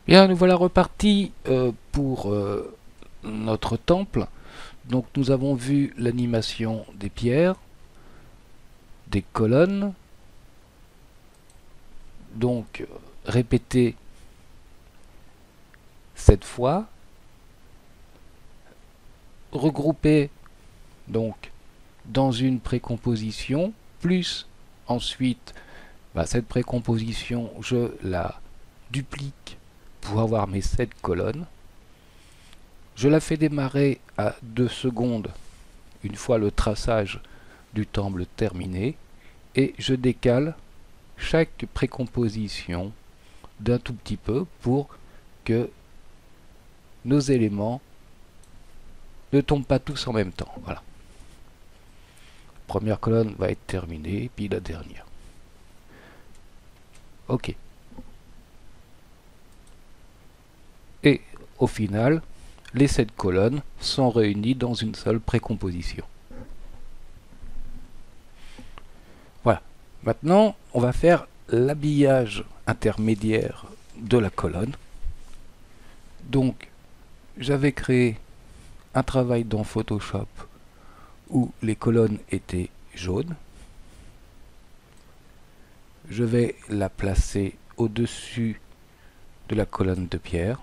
Bien, nous voilà repartis pour notre temple. Donc nous avons vu l'animation des pierres, des colonnes, donc répétée 7 fois, regroupée donc dans une précomposition, plus ensuite cette précomposition je la duplique pour avoir mes 7 colonnes. Je la fais démarrer à 2 secondes une fois le traçage du temple terminé et je décale chaque précomposition d'un tout petit peu pour que nos éléments ne tombent pas tous en même temps. Voilà. La première colonne va être terminée, puis la dernière. Ok. Et au final, les 7 colonnes sont réunies dans une seule précomposition. Voilà. Maintenant, on va faire l'habillage intermédiaire de la colonne. Donc, j'avais créé un travail dans Photoshop où les colonnes étaient jaunes. Je vais la placer au-dessus de la colonne de pierre.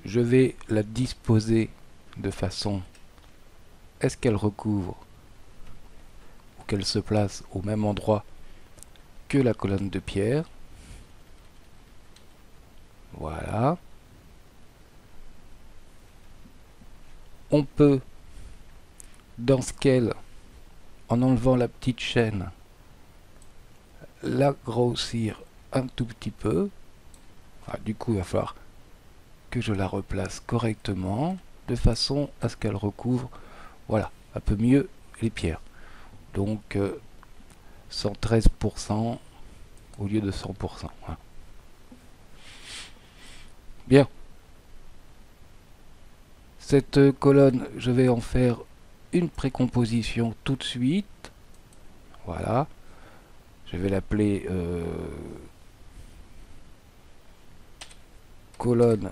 Je vais la disposer de façon à ce qu'elle recouvre ou qu'elle se place au même endroit que la colonne de pierre. Voilà. On peut, dans Scale, en enlevant la petite chaîne, la grossir un tout petit peu. Du coup, il va falloir que je la replace correctement de façon à ce qu'elle recouvre, voilà, un peu mieux les pierres. Donc 113% au lieu de 100%. Voilà. Bien. Cette colonne, je vais en faire une précomposition tout de suite. Voilà. Je vais l'appeler colonne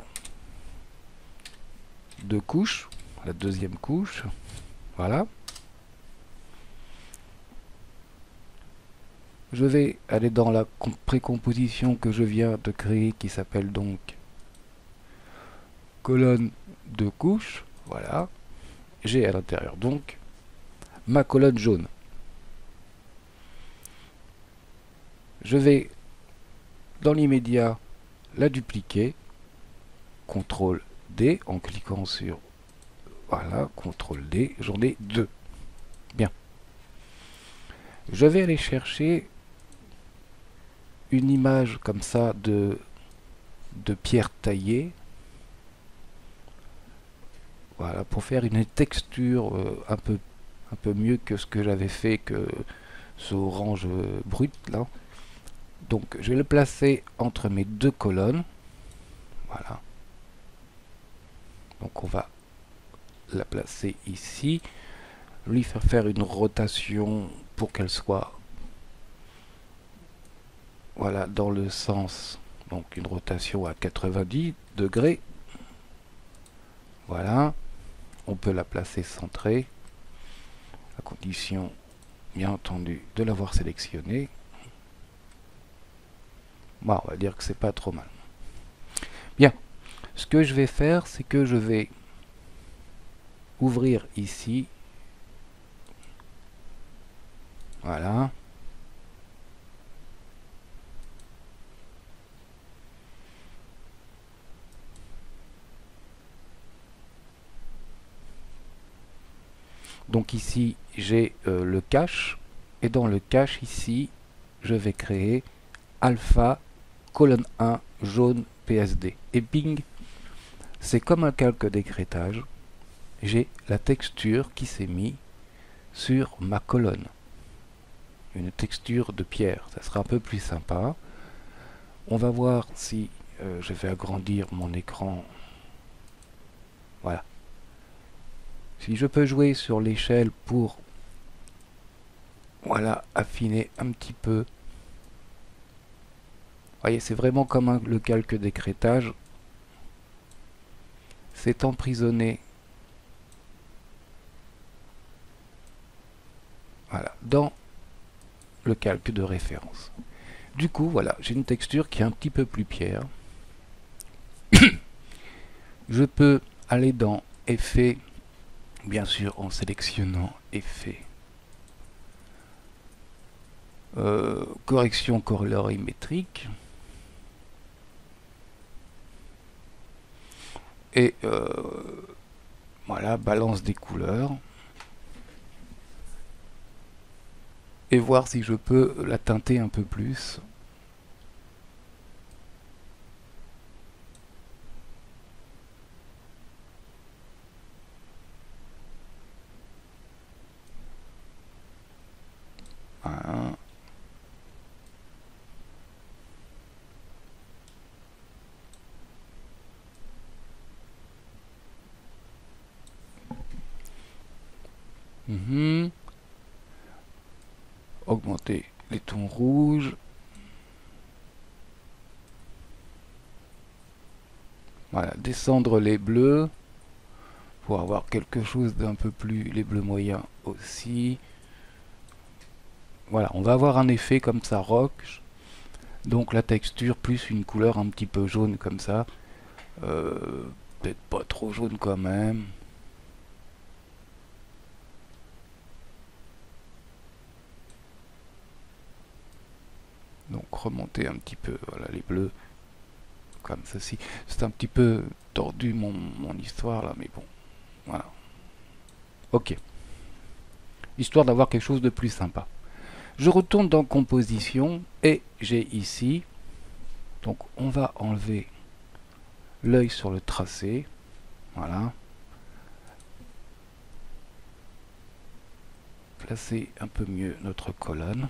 de couche, la deuxième couche. Voilà. Je vais aller dans la précomposition que je viens de créer qui s'appelle donc colonne de couche. Voilà. J'ai à l'intérieur donc ma colonne jaune. Je vais dans l'immédiat la dupliquer. CTRL D en cliquant sur voilà, CTRL D, j'en ai 2. Bien. Je vais aller chercher une image comme ça de pierre taillée. Voilà, pour faire une texture un peu mieux que ce que j'avais fait, que ce orange brut là. Donc je vais le placer entre mes deux colonnes. Voilà. Donc on va la placer ici. Lui faire une rotation pour qu'elle soit voilà dans le sens, donc une rotation à 90 degrés. Voilà. On peut la placer centrée, à condition bien entendu de l'avoir sélectionnée. Bon, on va dire que c'est pas trop mal. Bien, ce que je vais faire, c'est que je vais ouvrir ici. Voilà. Donc ici, j'ai le cache. Et dans le cache ici, je vais créer alpha colonne 1 jaune PSD. Et ping, c'est comme un calque d'écrêtage. J'ai la texture qui s'est mise sur ma colonne. Une texture de pierre, ça sera un peu plus sympa. On va voir si je vais agrandir mon écran. Voilà. Si je peux jouer sur l'échelle pour voilà, affiner un petit peu. voyez, c'est vraiment comme le calque d'écrêtage. C'est emprisonné, voilà, dans le calque de référence. Du coup, voilà, j'ai une texture qui est un petit peu plus pierre. Je peux aller dans Effet, bien sûr en sélectionnant Effet, correction colorimétrique, et voilà, balance des couleurs, et voir si je peux la teinter un peu plus. Voilà. Augmenter les tons rouges. Voilà, descendre les bleus pour avoir quelque chose d'un peu plus, les bleus moyens aussi. Voilà, on va avoir un effet comme ça rock, donc la texture plus une couleur un petit peu jaune comme ça, peut-être pas trop jaune quand même. Donc remonter un petit peu, voilà, les bleus comme ceci. C'est un petit peu tordu mon histoire là, mais bon, voilà. Ok, histoire d'avoir quelque chose de plus sympa. Je retourne dans composition et j'ai ici, donc on va enlever l'œil sur le tracé, voilà. Placer un peu mieux notre colonne.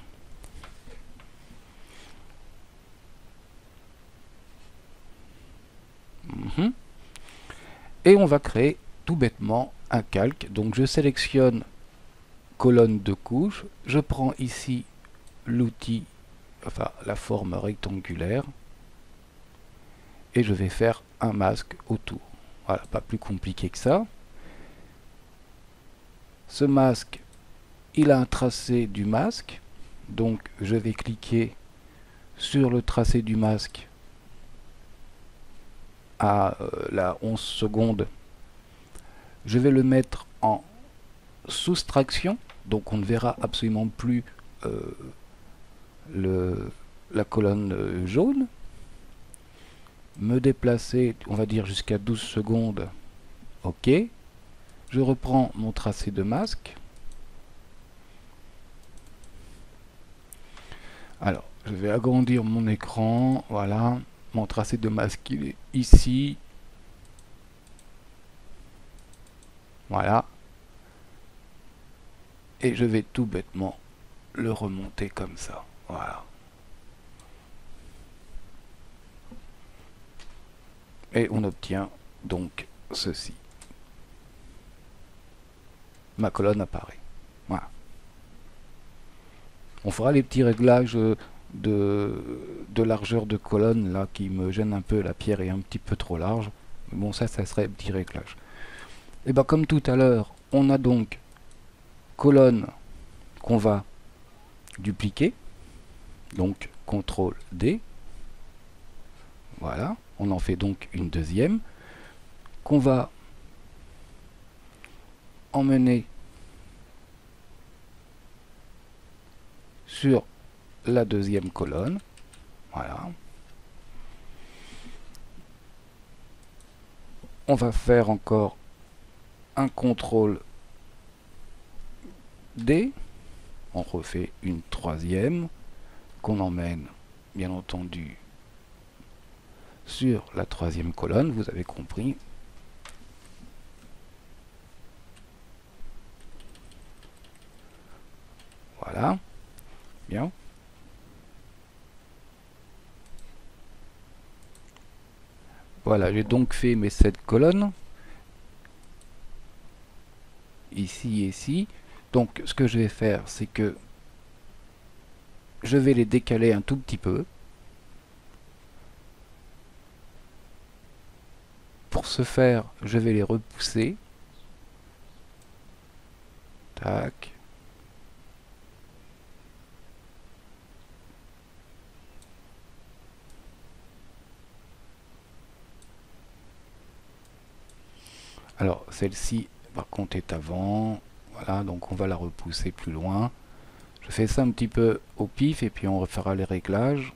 Et on va créer tout bêtement un calque. Donc je sélectionne colonne de couche, je prends ici l'outil, enfin la forme rectangulaire, et je vais faire un masque autour. Voilà, pas plus compliqué que ça. Ce masque, il a un tracé du masque, donc je vais cliquer sur le tracé du masque à la 11 secondes. Je vais le mettre en soustraction, donc on ne verra absolument plus la colonne jaune. Me déplacer, on va dire jusqu'à 12 secondes. OK. Je reprends mon tracé de masque. Alors, je vais agrandir mon écran. Voilà. Mon tracé de masque, il est ici. Voilà. Et je vais tout bêtement le remonter comme ça. Voilà. Et on obtient donc ceci. Ma colonne apparaît. Voilà. On fera les petits réglages de largeur de colonne là qui me gênent un peu. La pierre est un petit peu trop large. Mais bon, ça serait petit réglage. Et bien comme tout à l'heure, on a donc colonne qu'on va dupliquer. Donc CTRL D. Voilà. On en fait donc une deuxième qu'on va emmener sur la deuxième colonne. Voilà. On va faire encore un CTRL D. On refait une troisième qu'on emmène bien entendu sur la troisième colonne, vous avez compris. Voilà. Bien. Voilà, j'ai donc fait mes 7 colonnes. Ici et ici. Donc ce que je vais faire, c'est que je vais les décaler un tout petit peu. pour ce faire, je vais les repousser. Tac. Alors, celle-ci, par contre, est avant. Voilà, donc on va la repousser plus loin. Je fais ça un petit peu au pif et puis on refera les réglages.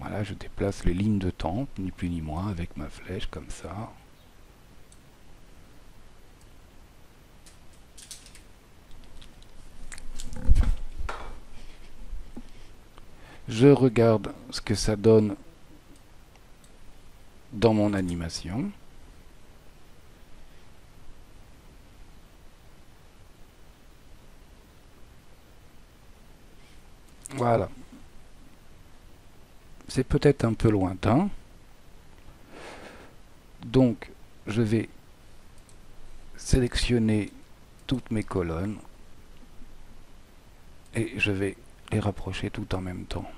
Voilà, je déplace les lignes de temps, ni plus ni moins, avec ma flèche comme ça. Je regarde ce que ça donne dans mon animation. Voilà. C'est peut-être un peu lointain. Donc, je vais sélectionner toutes mes colonnes et je vais les rapprocher tout en même temps.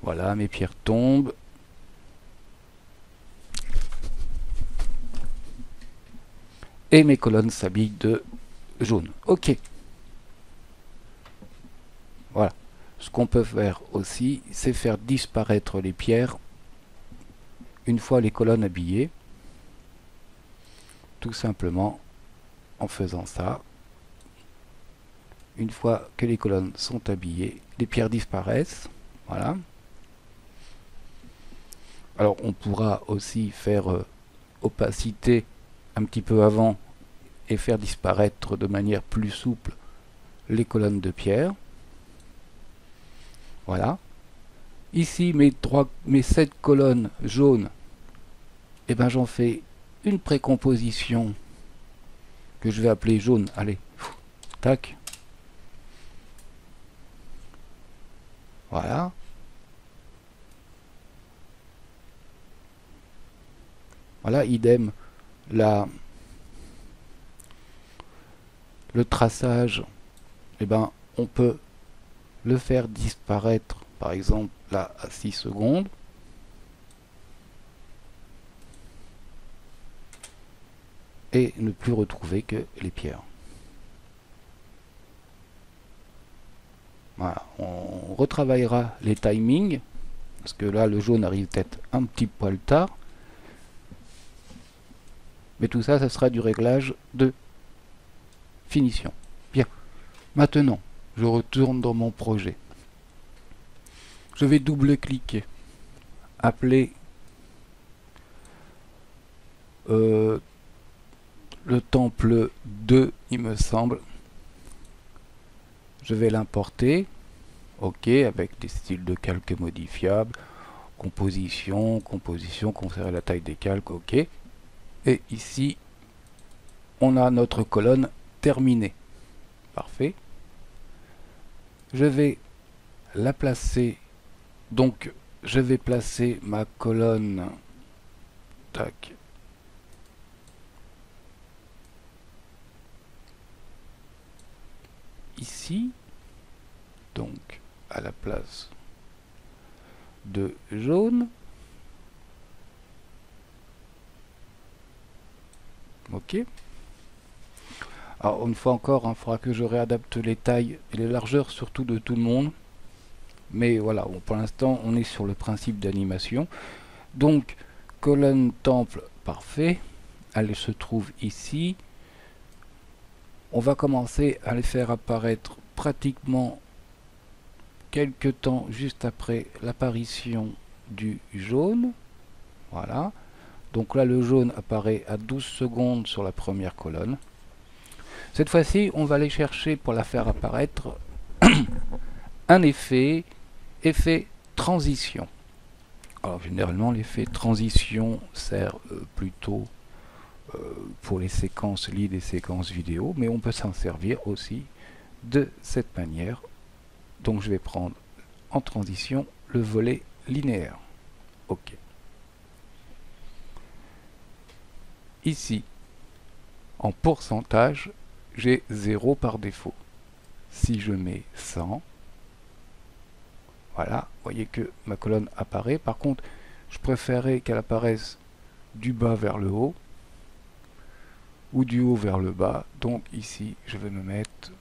Voilà, mes pierres tombent. Et mes colonnes s'habillent de jaune. Ok. Voilà. Ce qu'on peut faire aussi, c'est faire disparaître les pierres une fois les colonnes habillées. Tout simplement en faisant ça. Une fois que les colonnes sont habillées, les pierres disparaissent. Voilà. Alors on pourra aussi faire opacité un petit peu avant et faire disparaître de manière plus souple les colonnes de pierre. Voilà. Ici mes 7 colonnes jaunes, et ben j'en fais une précomposition que je vais appeler jaune. Allez, tac. Voilà. Voilà, idem, le traçage, eh ben, on peut le faire disparaître, par exemple, là, à 6 secondes. Et ne plus retrouver que les pierres. Voilà, on retravaillera les timings, parce que là, le jaune arrive peut-être un petit poil tard. Mais tout ça, ça sera du réglage de finition. Bien. Maintenant, je retourne dans mon projet. Je vais double-cliquer. Appeler le temple 2, il me semble. Je vais l'importer. OK, avec des styles de calque modifiables. Composition, conserver la taille des calques. OK. Et ici, on a notre colonne terminée. Parfait. Je vais la placer. Donc, je vais placer ma colonne. Tac. Ici. Donc, à la place de jaune. OK. Alors, une fois encore, il faudra que je réadapte les tailles et les largeurs, surtout de tout le monde. Mais voilà, bon, pour l'instant, on est sur le principe d'animation. Donc, colonne temple, parfait. Elle se trouve ici. On va commencer à les faire apparaître pratiquement quelques temps juste après l'apparition du jaune. Voilà. Donc là, le jaune apparaît à 12 secondes sur la première colonne. Cette fois-ci, on va aller chercher pour la faire apparaître un effet transition. Alors généralement, l'effet transition sert plutôt pour les séquences lead et séquences vidéo, mais on peut s'en servir aussi de cette manière. Donc je vais prendre en transition le volet linéaire. OK. Ici, en pourcentage, j'ai 0 par défaut. Si je mets 100, voilà, vous voyez que ma colonne apparaît. Par contre, je préférais qu'elle apparaisse du bas vers le haut ou du haut vers le bas. Donc ici, je vais me mettre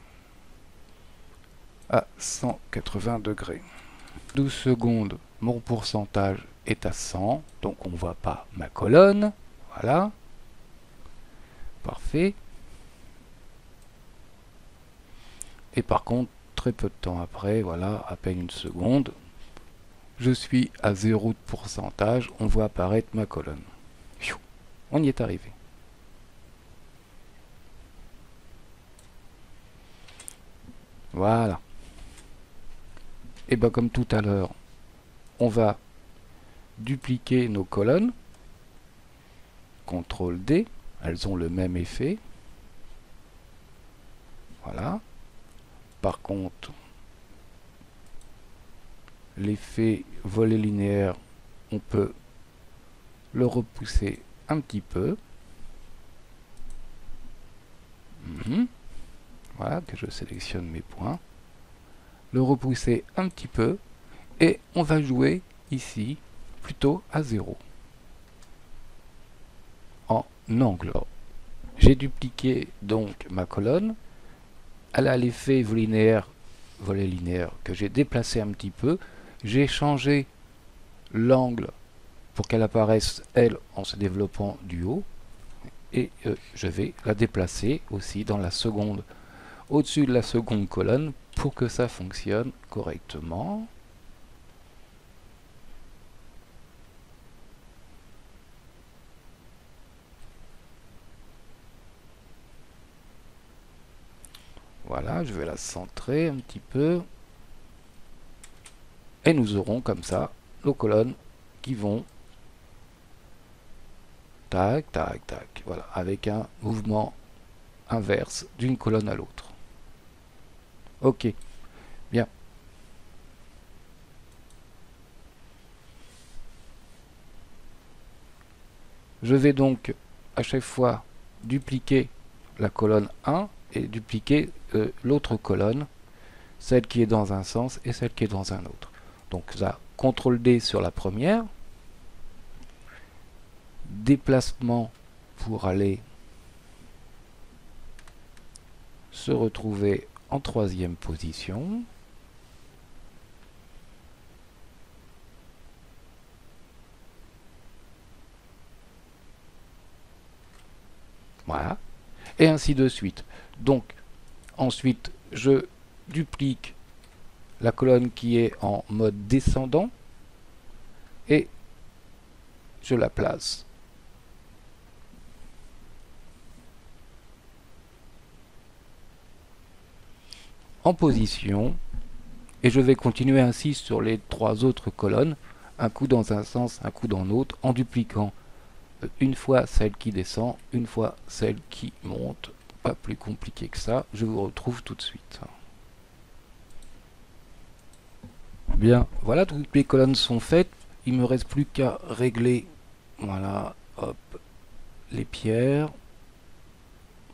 à 180 degrés. 12 secondes, mon pourcentage est à 100, donc on ne voit pas ma colonne. Voilà. Parfait. Et par contre, très peu de temps après, voilà, à peine une seconde, je suis à 0 de pourcentage, on voit apparaître ma colonne. On y est arrivé. Voilà. Et bien comme tout à l'heure, on va dupliquer nos colonnes. CTRL D, elles ont le même effet. Voilà. Par contre, l'effet volet linéaire, on peut le repousser un petit peu. Voilà, que je sélectionne mes points. Le repousser un petit peu. Et on va jouer ici plutôt à 0. En angle. J'ai dupliqué donc ma colonne. Elle a l'effet volet linéaire que j'ai déplacé un petit peu. J'ai changé l'angle pour qu'elle apparaisse, elle, en se développant du haut. Et je vais la déplacer aussi dans la seconde, au-dessus de la seconde colonne, pour que ça fonctionne correctement. Voilà, je vais la centrer un petit peu. Et nous aurons comme ça nos colonnes qui vont tac, tac, tac. Voilà, avec un mouvement inverse d'une colonne à l'autre. Ok, bien. Je vais donc à chaque fois dupliquer la colonne 1 et dupliquer l'autre colonne, celle qui est dans un sens et celle qui est dans un autre. Donc là, CTRL D sur la première, déplacement pour aller se retrouver en troisième position. Voilà. Et ainsi de suite. Donc, ensuite, je duplique la colonne qui est en mode descendant et je la place en position et je vais continuer ainsi sur les trois autres colonnes, un coup dans un sens, un coup dans l'autre, en dupliquant une fois celle qui descend, une fois celle qui monte. Pas plus compliqué que ça, je vous retrouve tout de suite. Bien, voilà, toutes les colonnes sont faites. Il me reste plus qu'à régler, voilà, hop, les pierres.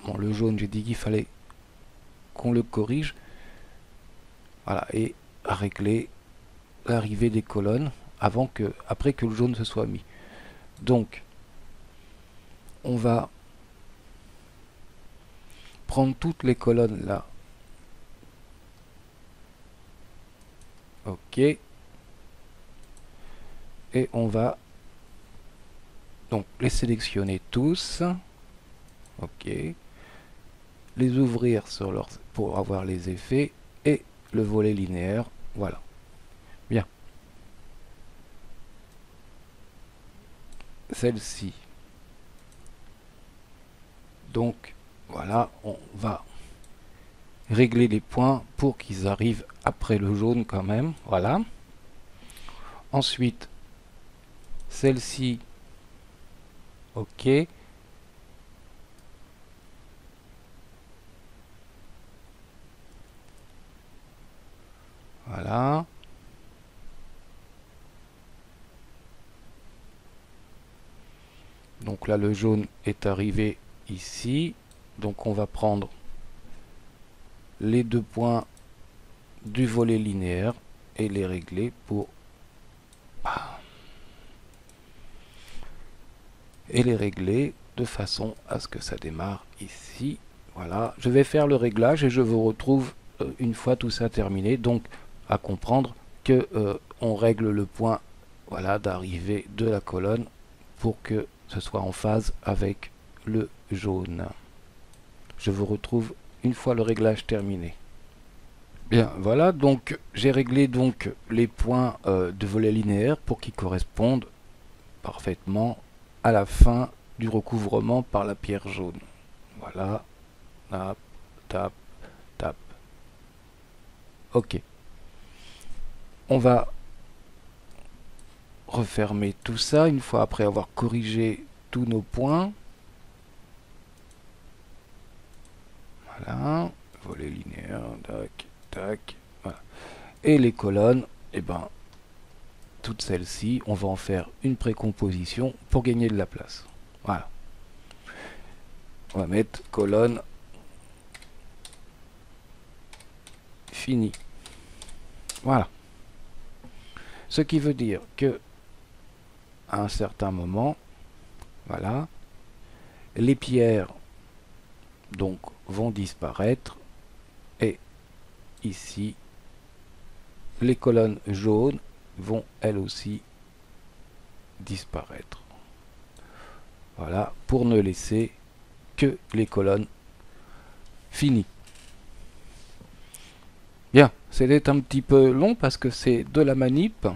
Bon, le jaune, j'ai dit qu'il fallait qu'on le corrige. Voilà, et à régler l'arrivée des colonnes après que le jaune se soit mis. Donc, on va prendre toutes les colonnes là. Ok. Et on va donc les sélectionner tous. Ok. Les ouvrir pour avoir les effets et le volet linéaire. Voilà. Bien. Celle-ci. Donc, voilà, on va régler les points pour qu'ils arrivent après le jaune quand même. Voilà. Ensuite, celle-ci. Ok. Donc là le jaune est arrivé ici, donc on va prendre les 2 points du volet linéaire et les régler pour de façon à ce que ça démarre ici. Voilà, je vais faire le réglage et je vous retrouve une fois tout ça terminé. Donc à comprendre que on règle le point, voilà, d'arrivée de la colonne pour que ce soit en phase avec le jaune. Je vous retrouve une fois le réglage terminé. Bien, voilà, donc j'ai réglé donc les points de volet linéaire pour qu'ils correspondent parfaitement à la fin du recouvrement par la pierre jaune. Voilà, tap, tap, tap. Ok. On va refermer tout ça une fois après avoir corrigé tous nos points. Voilà, volet linéaire, tac, tac, voilà. Et les colonnes, et ben, toutes celles-ci, on va en faire une précomposition pour gagner de la place. Voilà. On va mettre colonne fini. Voilà. Ce qui veut dire que à un certain moment, voilà, les pierres donc vont disparaître et ici les colonnes jaunes vont elles aussi disparaître. Voilà, pour ne laisser que les colonnes finies. Bien, c'était un petit peu long parce que c'est de la manip.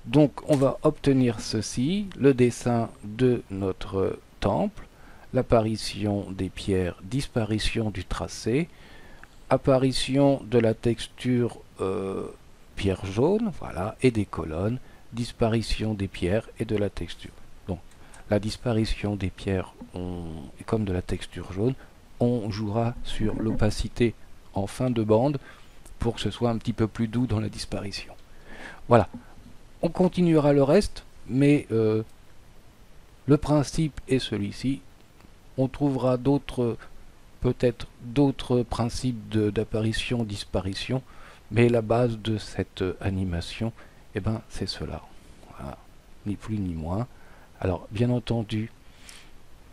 Donc on va obtenir ceci, le dessin de notre temple, l'apparition des pierres, disparition du tracé, apparition de la texture pierre jaune, voilà, et des colonnes, disparition des pierres et de la texture. Donc la disparition des pierres comme de la texture jaune, on jouera sur l'opacité en fin de bande pour que ce soit un petit peu plus doux dans la disparition. Voilà. On continuera le reste, mais le principe est celui-ci. On trouvera peut-être d'autres principes d'apparition, disparition, mais la base de cette animation, eh ben, c'est cela. Voilà. Ni plus ni moins. Alors, bien entendu,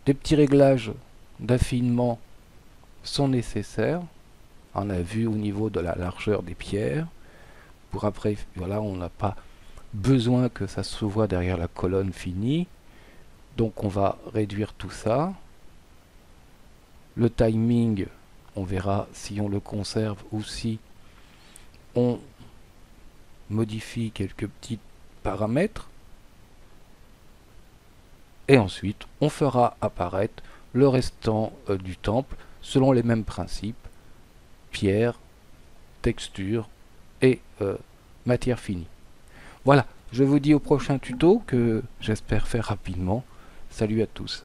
des petits réglages d'affinement sont nécessaires. On a vu au niveau de la largeur des pierres. Pour après, voilà, on n'a pas besoin que ça se voit derrière la colonne finie, donc on va réduire tout ça. Le timing, on verra si on le conserve ou si on modifie quelques petits paramètres, et ensuite on fera apparaître le restant du temple selon les mêmes principes: pierre, texture et matière finie. Voilà, je vous dis au prochain tuto que j'espère faire rapidement. Salut à tous.